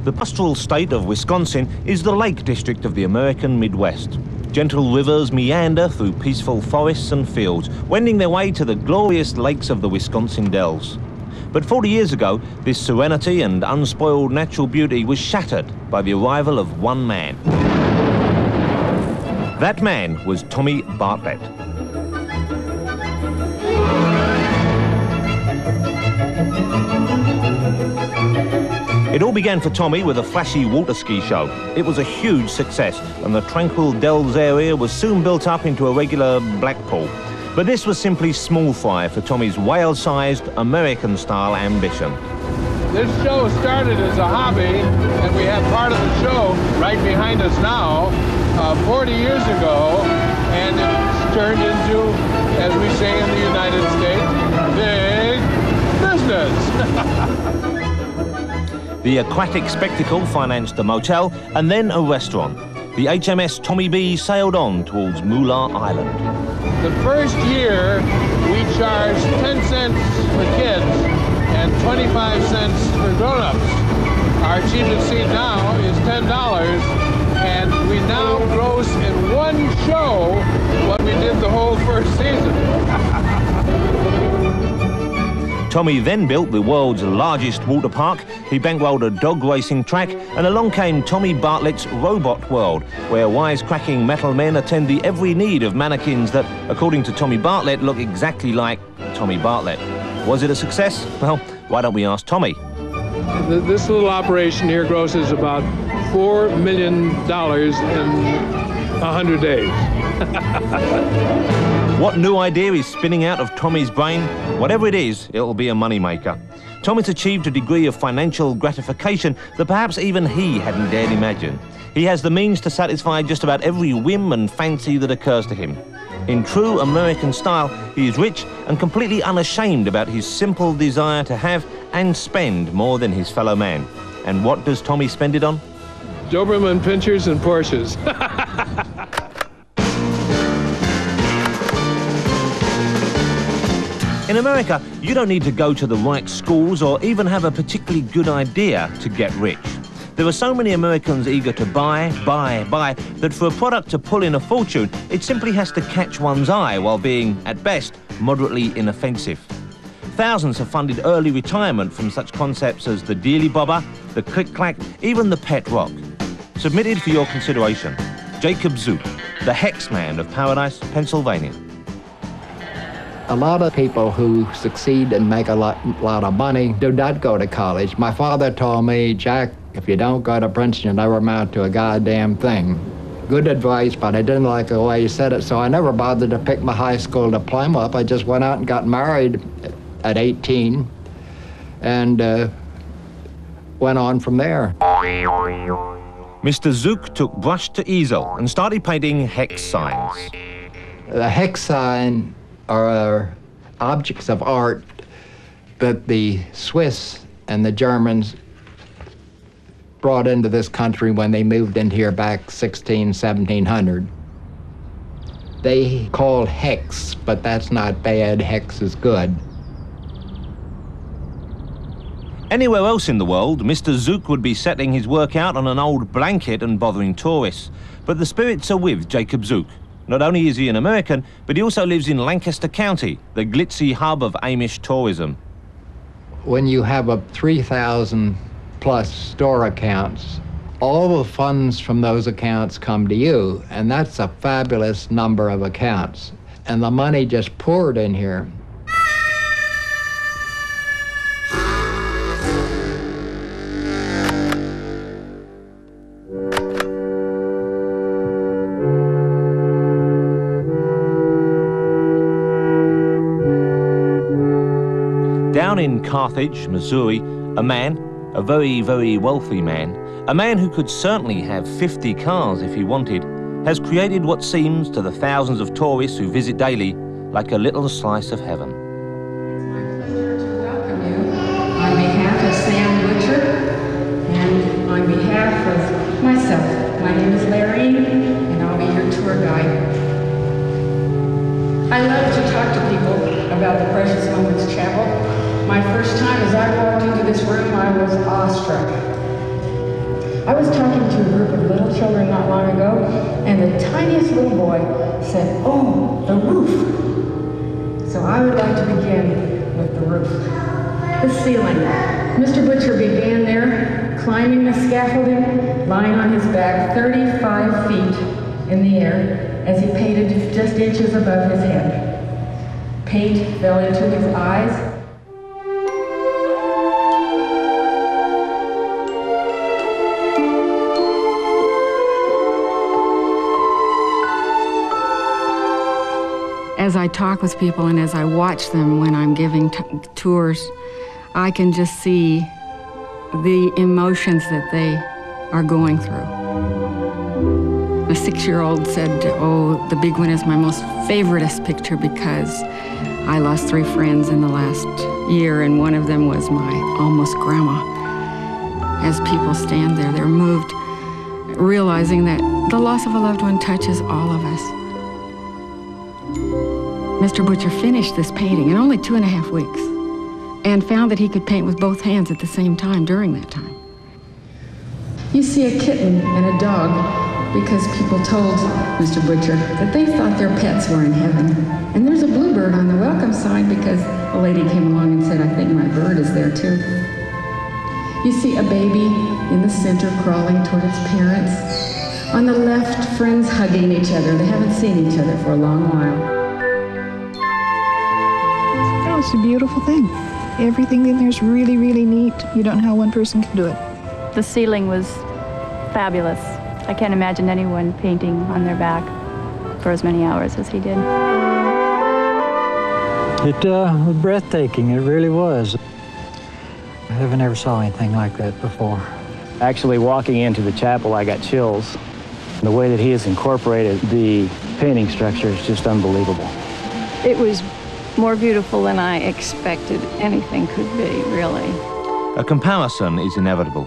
The pastoral state of Wisconsin is the Lake District of the American Midwest. Gentle rivers meander through peaceful forests and fields, wending their way to the glorious lakes of the Wisconsin Dells. But 40 years ago, this serenity and unspoiled natural beauty was shattered by the arrival of one man. That man was Tommy Bartlett. It all began for Tommy with a flashy water ski show. It was a huge success, and the tranquil Dells area was soon built up into a regular black pool. But this was simply small fry for Tommy's whale-sized, American-style ambition. This show started as a hobby, and we have part of the show right behind us now, 40 years ago, and it's turned into, as we say in the United States, big business. The aquatic spectacle financed a motel and then a restaurant. The HMS Tommy B sailed on towards Moolah Island. The first year, we charged 10 cents for kids and 25 cents for grown-ups. Our cheapest seat now is $10, and we now gross in one show what we did the whole first season. Tommy then built the world's largest water park. He bankrolled a dog racing track, and along came Tommy Bartlett's Robot World, where wisecracking metal men attend the every need of mannequins that, according to Tommy Bartlett, look exactly like Tommy Bartlett. Was it a success? Well, why don't we ask Tommy? This little operation here grosses about $4 million in 100 days. What new idea is spinning out of Tommy's brain? Whatever it is, it'll be a moneymaker. Tommy's achieved a degree of financial gratification that perhaps even he hadn't dared imagine. He has the means to satisfy just about every whim and fancy that occurs to him. In true American style, he is rich and completely unashamed about his simple desire to have and spend more than his fellow man. And what does Tommy spend it on? Doberman Pinschers and Porsches. In America, you don't need to go to the right schools or even have a particularly good idea to get rich. There are so many Americans eager to buy, that for a product to pull in a fortune, it simply has to catch one's eye while being, at best, moderately inoffensive. Thousands have funded early retirement from such concepts as the Dearly Bobber, the Click-Clack, even the Pet Rock. Submitted for your consideration, Jacob Zook, the Hex Man of Paradise, Pennsylvania. A lot of people who succeed and make a lot of money do not go to college. My father told me, Jack, if you don't go to Princeton, you'll never amount to a goddamn thing. Good advice, but I didn't like the way he said it, so I never bothered to pick my high school diploma up. I just went out and got married at 18 and went on from there. Mr. Zook took brush to easel and started painting hex signs. The hex sign are objects of art that the Swiss and the Germans brought into this country when they moved in here back 1700. They called hex, but that's not bad. Hex is good. Anywhere else in the world, Mr. Zook would be setting his work out on an old blanket and bothering tourists. But the spirits are with Jacob Zook. Not only is he an American, but he also lives in Lancaster County, the glitzy hub of Amish tourism. When you have a 3,000 plus store accounts, all the funds from those accounts come to you, and that's a fabulous number of accounts. And the money just poured in here. Down in Carthage, Missouri, a man, a very, very wealthy man, a man who could certainly have 50 cars if he wanted, has created what seems to the thousands of tourists who visit daily like a little slice of heaven. It's my pleasure to welcome you on behalf of Sam Butcher and on behalf of myself. My name is Larry, and I'll be your tour guide. I love to talk to people about the precious moments travel. My first time as I walked into this room, I was awestruck. I was talking to a group of little children not long ago, and the tiniest little boy said, "Oh, the roof." So I would like to begin with the roof. The ceiling. Mr. Butcher began there, climbing the scaffolding, lying on his back 35 feet in the air as he painted just inches above his head. Paint fell into his eyes. As I talk with people and as I watch them when I'm giving tours, I can just see the emotions that they are going through. A 6-year-old said, "Oh, the big one is my most favoriteest picture because I lost 3 friends in the last year, and one of them was my almost grandma." As people stand there, they're moved, realizing that the loss of a loved one touches all of us. Mr. Butcher finished this painting in only 2.5 weeks and found that he could paint with both hands at the same time during that time. You see a kitten and a dog because people told Mr. Butcher that they thought their pets were in heaven. And there's a bluebird on the welcome sign because a lady came along and said, "I think my bird is there too." You see a baby in the center crawling toward its parents. On the left, friends hugging each other. They haven't seen each other for a long while. It's a beautiful thing. Everything in there is really, really neat. You don't know how one person can do it. The ceiling was fabulous. I can't imagine anyone painting on their back for as many hours as he did. It was breathtaking, it really was. I haven't ever saw anything like that before. Actually, walking into the chapel, I got chills. The way that he has incorporated the painting structure is just unbelievable. It was more beautiful than I expected anything could be, really. A comparison is inevitable.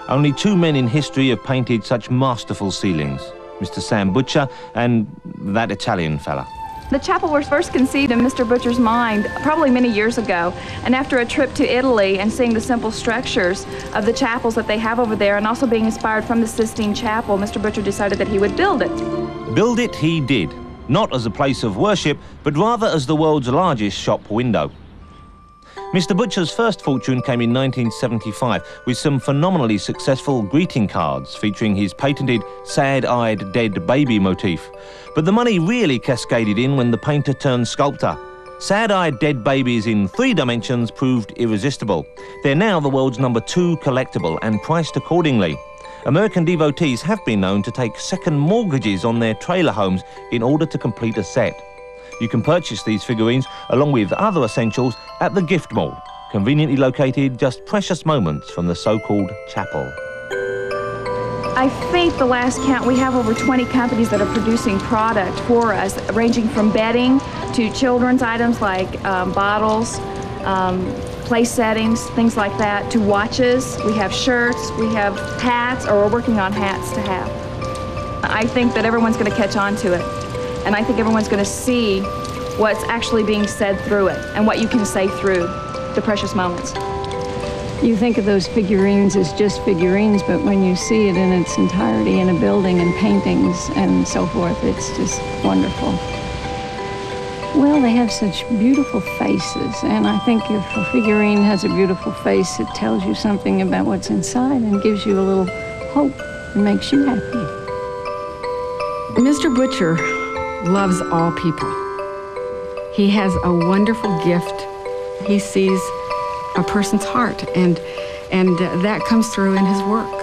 Only 2 men in history have painted such masterful ceilings, Mr. Sam Butcher and that Italian fella. The chapel was first conceived in Mr. Butcher's mind probably many years ago, and after a trip to Italy and seeing the simple structures of the chapels that they have over there and also being inspired from the Sistine Chapel, Mr. Butcher decided that he would build it. Build it he did. Not as a place of worship, but rather as the world's largest shop window. Mr. Butcher's first fortune came in 1975 with some phenomenally successful greeting cards featuring his patented sad-eyed dead baby motif. But the money really cascaded in when the painter turned sculptor. Sad-eyed dead babies in 3 dimensions proved irresistible. They're now the world's #2 collectible and priced accordingly. American devotees have been known to take second mortgages on their trailer homes in order to complete a set. You can purchase these figurines along with other essentials at the Gift Mall, conveniently located just precious moments from the so-called chapel. I think the last count, we have over 20 companies that are producing product for us, ranging from bedding to children's items like bottles, place settings, things like that, to watches. We have shirts, we have hats, or we're working on hats to have. I think that everyone's going to catch on to it, and I think everyone's going to see what's actually being said through it and what you can say through the precious moments. You think of those figurines as just figurines, but when you see it in its entirety in a building and paintings and so forth, it's just wonderful. Well, they have such beautiful faces, and I think if a figurine has a beautiful face, it tells you something about what's inside and gives you a little hope and makes you happy. Mr. Butcher loves all people. He has a wonderful gift. He sees a person's heart, and that comes through in his work.